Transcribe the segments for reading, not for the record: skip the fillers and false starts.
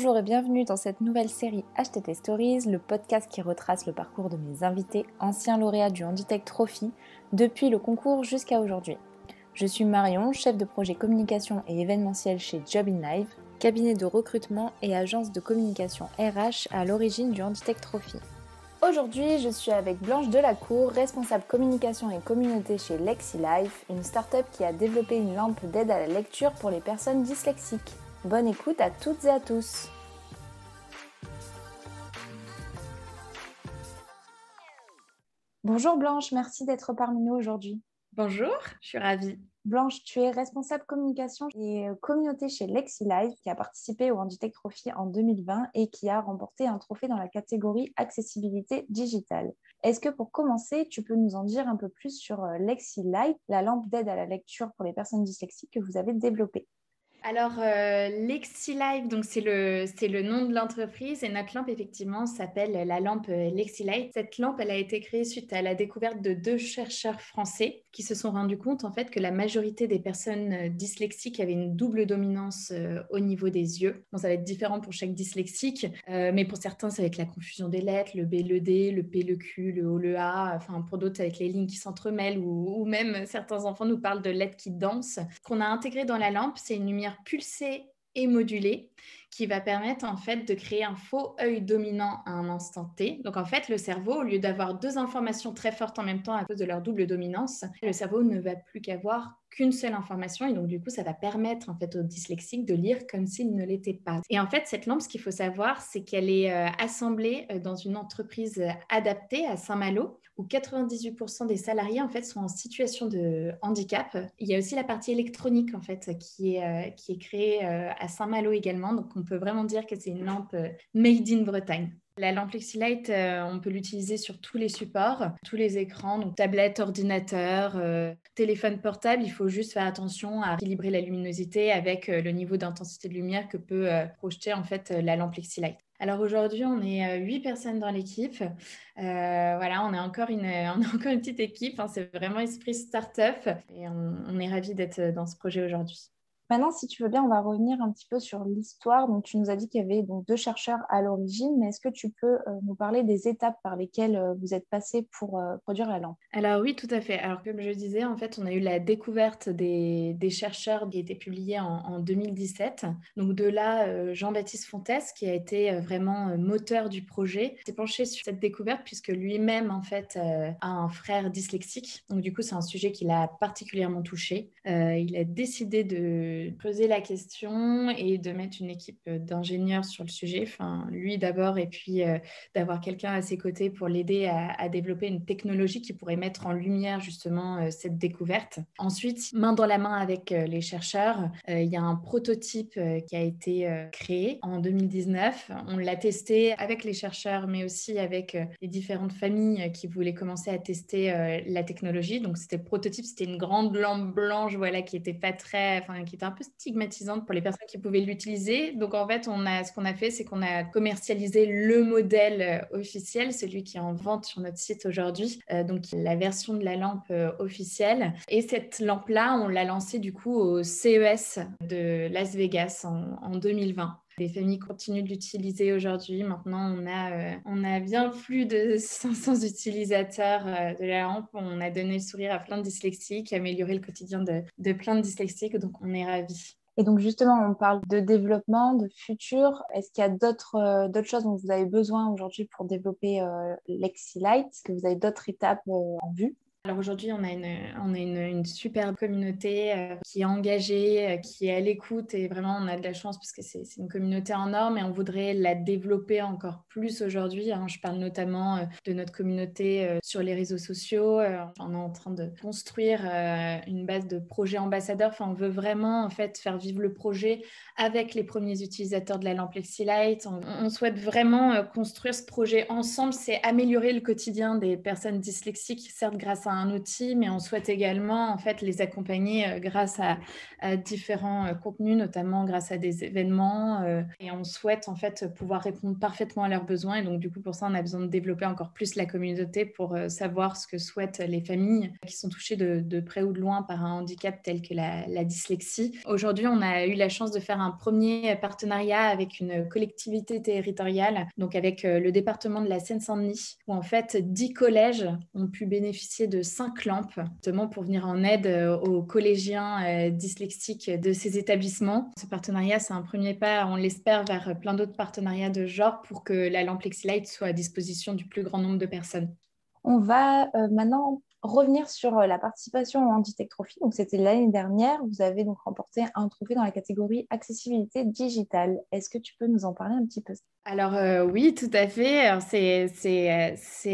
Bonjour et bienvenue dans cette nouvelle série HTT Stories, le podcast qui retrace le parcours de mes invités, anciens lauréats du Handitech Trophy, depuis le concours jusqu'à aujourd'hui. Je suis Marion, chef de projet communication et événementiel chez Job in Live, cabinet de recrutement et agence de communication RH à l'origine du Handitech Trophy. Aujourd'hui, je suis avec Blanche Delacour, responsable communication et communauté chez LexiLife, une start-up qui a développé une lampe d'aide à la lecture pour les personnes dyslexiques. Bonne écoute à toutes et à tous. Bonjour Blanche, merci d'être parmi nous aujourd'hui. Bonjour, je suis ravie. Blanche, tu es responsable communication et communauté chez LexiLife qui a participé au Handitech Trophy en 2020 et qui a remporté un trophée dans la catégorie accessibilité digitale. Est-ce que pour commencer, tu peux nous en dire un peu plus sur LexiLife, la lampe d'aide à la lecture pour les personnes dyslexiques que vous avez développée? Alors, LexiLife, donc c'est le nom de l'entreprise et notre lampe, effectivement, s'appelle la lampe LexiLife. Cette lampe, elle a été créée suite à la découverte de 2 chercheurs français qui se sont rendus compte, en fait, que la majorité des personnes dyslexiques avaient une double dominance au niveau des yeux. Bon, ça va être différent pour chaque dyslexique, mais pour certains, c'est avec la confusion des lettres, le B, le D, le P, le Q, le O, le A, enfin, pour d'autres, avec les lignes qui s'entremêlent ou même certains enfants nous parlent de lettres qui dansent. Ce qu'on a intégré dans la lampe, c'est une lumière pulsée et modulée qui va permettre en fait de créer un faux œil dominant à un instant T. Donc en fait, le cerveau, au lieu d'avoir 2 informations très fortes en même temps à cause de leur double dominance, le cerveau ne va plus qu'avoir qu'une seule information et donc du coup, ça va permettre en fait aux dyslexiques de lire comme s'ils ne l'étaient pas. Et en fait, cette lampe, ce qu'il faut savoir, c'est qu'elle est assemblée dans une entreprise adaptée à Saint-Malo où 98% des salariés en fait sont en situation de handicap. Il y a aussi la partie électronique en fait qui est créée à Saint-Malo également. Donc on peut vraiment dire que c'est une lampe made in Bretagne. La lampe LexiLife, on peut l'utiliser sur tous les supports, tous les écrans, donc tablette, ordinateur, téléphone portable. Il faut juste faire attention à équilibrer la luminosité avec le niveau d'intensité de lumière que peut projeter en fait la lampe LexiLife. Alors aujourd'hui, on est 8 personnes dans l'équipe. Voilà, on est encore une petite équipe. Hein, c'est vraiment esprit start-up et on est ravis d'être dans ce projet aujourd'hui. Maintenant, si tu veux bien, on va revenir un petit peu sur l'histoire. Donc, tu nous as dit qu'il y avait donc 2 chercheurs à l'origine, mais est-ce que tu peux nous parler des étapes par lesquelles vous êtes passé pour produire la lampe? Alors oui, tout à fait. Alors comme je disais, en fait, on a eu la découverte des chercheurs qui étaient publiés en 2017. Donc de là, Jean-Baptiste Fontes, qui a été vraiment moteur du projet, s'est penché sur cette découverte puisque lui-même, en fait, a un frère dyslexique. Donc du coup, c'est un sujet qui l'a particulièrement touché. Il a décidé de poser la question et de mettre une équipe d'ingénieurs sur le sujet. Enfin, lui d'abord, et puis d'avoir quelqu'un à ses côtés pour l'aider à développer une technologie qui pourrait mettre en lumière justement cette découverte. Ensuite, main dans la main avec les chercheurs, il y a un prototype qui a été créé en 2019. On l'a testé avec les chercheurs, mais aussi avec les différentes familles qui voulaient commencer à tester la technologie. Donc, c'était le prototype, c'était une grande lampe blanche, voilà, qui était pas très, enfin, qui était un peu stigmatisante pour les personnes qui pouvaient l'utiliser. Donc, en fait, ce qu'on a fait, c'est qu'on a commercialisé le modèle officiel, celui qui est en vente sur notre site aujourd'hui. Donc, la version de la lampe officielle. Et cette lampe-là, on l'a lancée du coup au CES de Las Vegas en 2020. Les familles continuent de l'utiliser aujourd'hui. Maintenant, on a bien plus de 500 utilisateurs de la lampe. On a donné le sourire à plein de dyslexiques, amélioré le quotidien de plein de dyslexiques. Donc, on est ravis. Et donc justement, on parle de développement, de futur. Est-ce qu'il y a d'autres choses dont vous avez besoin aujourd'hui pour développer LexiLife? Est-ce que vous avez d'autres étapes en vue? Alors aujourd'hui, on a une superbe communauté qui est engagée, qui est à l'écoute et vraiment on a de la chance parce que c'est une communauté en or, mais on voudrait la développer encore plus aujourd'hui. Hein. Je parle notamment de notre communauté sur les réseaux sociaux. On est en train de construire une base de projets ambassadeurs. Enfin, on veut vraiment en fait faire vivre le projet avec les premiers utilisateurs de la lampe LexiLife. On souhaite vraiment construire ce projet ensemble. C'est améliorer le quotidien des personnes dyslexiques, certes grâce à un outil, mais on souhaite également en fait les accompagner grâce à différents contenus, notamment grâce à des événements. Et on souhaite en fait pouvoir répondre parfaitement à leurs besoins. Et donc du coup, pour ça, on a besoin de développer encore plus la communauté pour savoir ce que souhaitent les familles qui sont touchées de près ou de loin par un handicap tel que la dyslexie. Aujourd'hui, on a eu la chance de faire un premier partenariat avec une collectivité territoriale, donc avec le département de la Seine-Saint-Denis, où en fait 10 collèges ont pu bénéficier de 5 lampes, justement pour venir en aide aux collégiens dyslexiques de ces établissements. Ce partenariat, c'est un premier pas, on l'espère, vers plein d'autres partenariats de genre pour que la lampe Lexilight soit à disposition du plus grand nombre de personnes. On va maintenant revenir sur la participation au Handitech Trophy. Donc, c'était l'année dernière. Vous avez donc remporté un trophée dans la catégorie accessibilité digitale. Est-ce que tu peux nous en parler un petit peu? Alors oui, tout à fait. Alors, c'est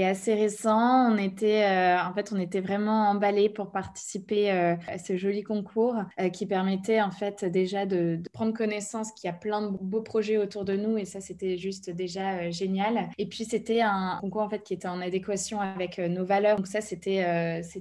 assez récent. On était vraiment emballés pour participer à ce joli concours qui permettait en fait déjà de prendre connaissance qu'il y a plein de beaux projets autour de nous et ça c'était juste déjà génial. Et puis c'était un concours en fait qui était en adéquation avec nos valeurs. Donc ça c'était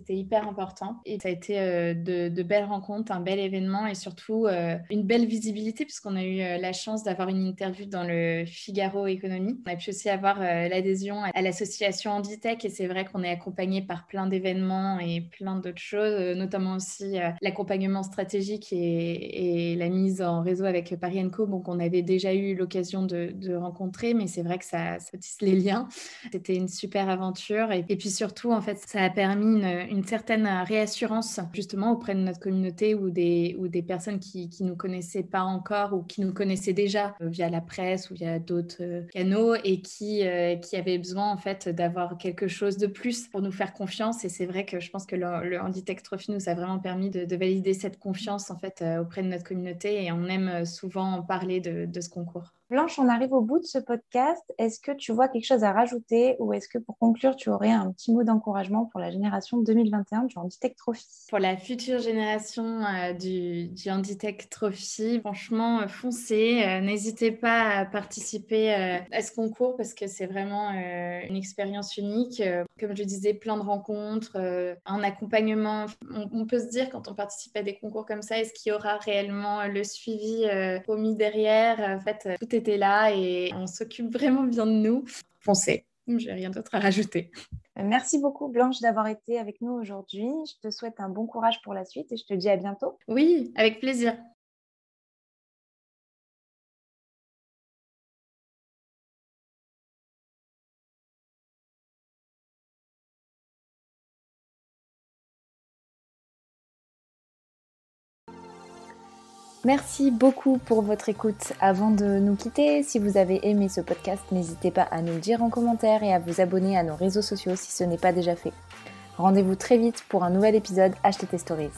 hyper important et ça a été de belles rencontres, un bel événement et surtout une belle visibilité puisqu'on a eu la chance d'avoir une interview dans le Figaro Économie. On a pu aussi avoir l'adhésion à l'association Handitech et c'est vrai qu'on est accompagné par plein d'événements et plein d'autres choses, notamment aussi l'accompagnement stratégique et la mise en réseau avec Paris & Co. Donc on avait déjà eu l'occasion de rencontrer, mais c'est vrai que ça tisse les liens. C'était une super aventure et puis surtout en fait ça a permis une certaine réassurance justement auprès de notre communauté ou des personnes qui nous connaissaient pas encore ou qui nous connaissaient déjà via la presse ou via d'autres canaux et qui avaient besoin en fait d'avoir quelque chose de plus pour nous faire confiance et c'est vrai que je pense que le Handitech Trophy nous a vraiment permis de valider cette confiance en fait auprès de notre communauté et on aime souvent parler de ce concours. Blanche, on arrive au bout de ce podcast. Est-ce que tu vois quelque chose à rajouter ou est-ce que pour conclure, tu aurais un petit mot d'encouragement pour la génération 2021 du Handitech Trophy? Pour la future génération du Handitech Trophy, franchement, foncez. N'hésitez pas à participer à ce concours parce que c'est vraiment une expérience unique. Comme je disais, plein de rencontres, un accompagnement. On peut se dire quand on participe à des concours comme ça, est-ce qu'il y aura réellement le suivi promis derrière? En fait, tout était là et on s'occupe vraiment bien de nous. Foncez. J'ai rien d'autre à rajouter. Merci beaucoup Blanche d'avoir été avec nous aujourd'hui. Je te souhaite un bon courage pour la suite et je te dis à bientôt. Oui, avec plaisir. Merci beaucoup pour votre écoute. Avant de nous quitter, si vous avez aimé ce podcast, n'hésitez pas à nous le dire en commentaire et à vous abonner à nos réseaux sociaux si ce n'est pas déjà fait. Rendez-vous très vite pour un nouvel épisode HTT Stories.